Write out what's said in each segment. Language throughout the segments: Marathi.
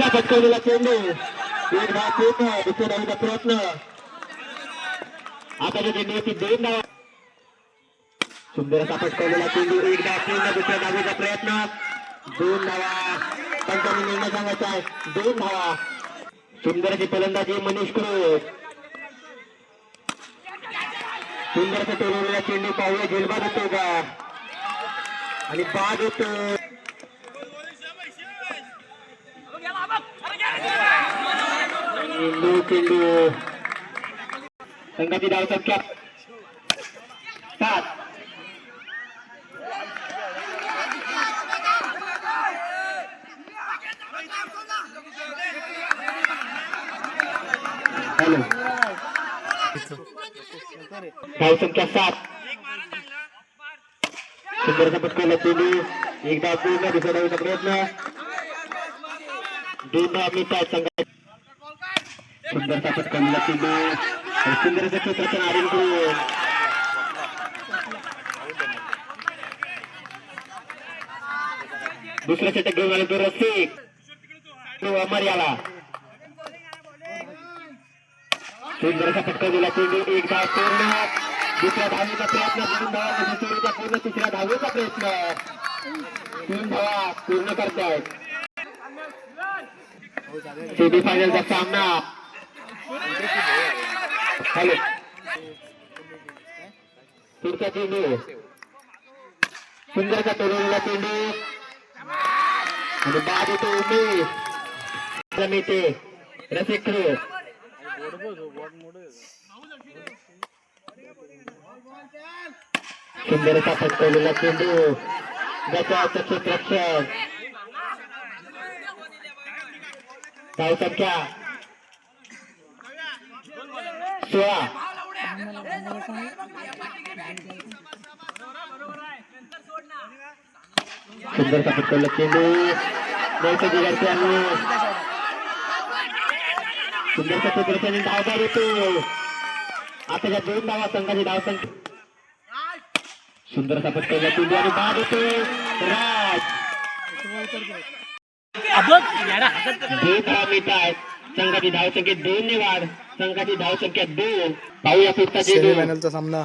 सुंदरसा पटकवलेला चेंडू एक धाव पूर्ण दुसऱ्या धावेचा प्रयत्न आता चेंडूवरती 2 धावा सुंदरसा पटकवलेला चेंडू एक धाव पूर्ण दुसऱ्या धावेचा प्रयत्न 2 धावा पंचांनी निर्णय सांगायचा आहे 2 धावा सुंदरची फलंदाजी मनीष क्रोध सुंदरचा टोलवलेला चेंडू पाहूया झेलबाद होतो का आणि बाद होतो चेंडू संघाची धाव संख्या 7 हॅलो धाव संख्या 7 सुंदरचा पटकवला चेंडू एक धाव पूर्ण दुसऱ्या धावेचा प्रयत्न 2 धाव मिळतात संघात सुंदरचा पटकवलेला चेंडू सुंदरचं क्षेत्ररक्षण आर्यन करून दुसऱ्या षटक घेऊन आले तो रसिक अमर याला सुंदरचा पटकवलेला चेंडू एक धाव पूर्ण दुसऱ्या धावेचा प्रयत्न 2 धावा पूर्ण तिसऱ्या धावेचा प्रयत्न 3 धावा पूर्ण करतायत सेमीफायनलचा सामना हॅलो पुढचा चेंडू सुंदरचा टोलवलेला चेंडू आणि बाद होतो उमेश मिळते रसिक सुंदरचा पटकवलेला चेंडू गटाचं क्षेत्ररक्षण धाव संख्या 16 सुंदरचा पटकवलेला चेंडू सुंदरचा क्षेत्ररक्षण धावदार होतो आता 2 धावा संघाची धाव संख्या सुंदरचा पटकवलेला चेंडू आणि बाद होतो राज 2 धावा मिळतात संघाची धाव संख्या 2 ने वाढ संघाची धाव संख्या 2 पाहूया पुढचा चेंडू सामना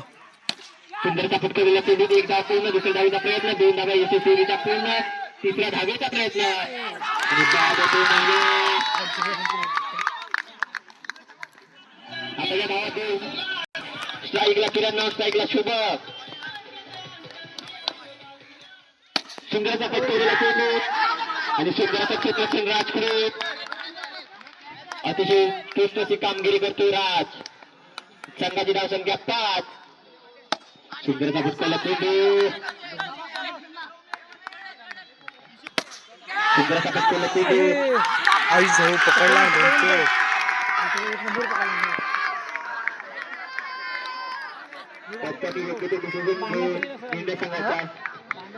सुंदरचा पटकवलेला चेंडू एक धाव पूर्ण दुसऱ्या धावेचा प्रयत्न 2 धावा यशस्वीरित्या पूर्ण तिसऱ्या धावेचा प्रयत्न आणि बाद होतो आता या धावात स्ट्राईकला किरण स्ट्राईकला शुभक सुंदरचा पटकवलेला चेंडू आणि सुंदरचा क्षेत्ररक्षण राजकडे अतिशय उत्कृष्ट अशी कामगिरी करतोय राज संघाची धाव संख्या 5 सुंदरचा पटकवलेला चेंडू सुंदरचा पटकवलेला चेंडू आई जाऊ पकडला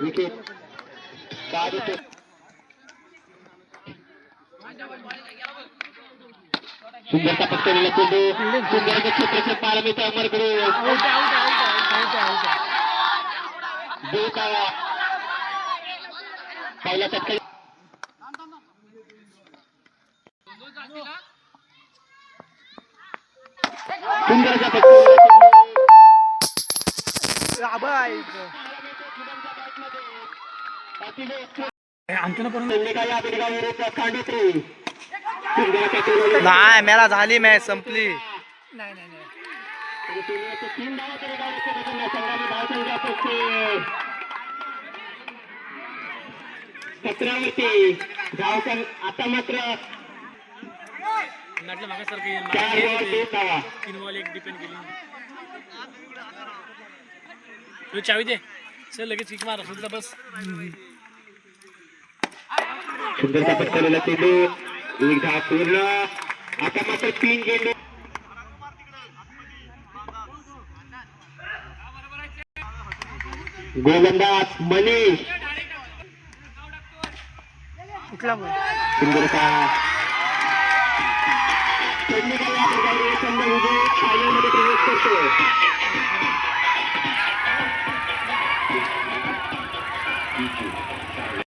विकेट बाद होतो सुंदरचा पटकवलेला चेंडू सुंदरचं क्षेत्ररक्षण पाहायला मिळतं अमरकडे 2 धावा पहिल्या षटकात सुंदरचा पटकवलेला नाही मला झाली मॅच संपली सत्रावरती आता मात्र 3 बॉल 1 डिपेंड केली तू चावी दे चल लगेच किक मार सुद्धा बस सुंदरचा पटकवलेला चेंडू एक धाव पूर्ण आता मात्र 3 चेंडू गोलंदाज मनीष सुंदरचा चेंडू या प्रकारे संघ विजय फायनलमध्ये प्रवेश करतो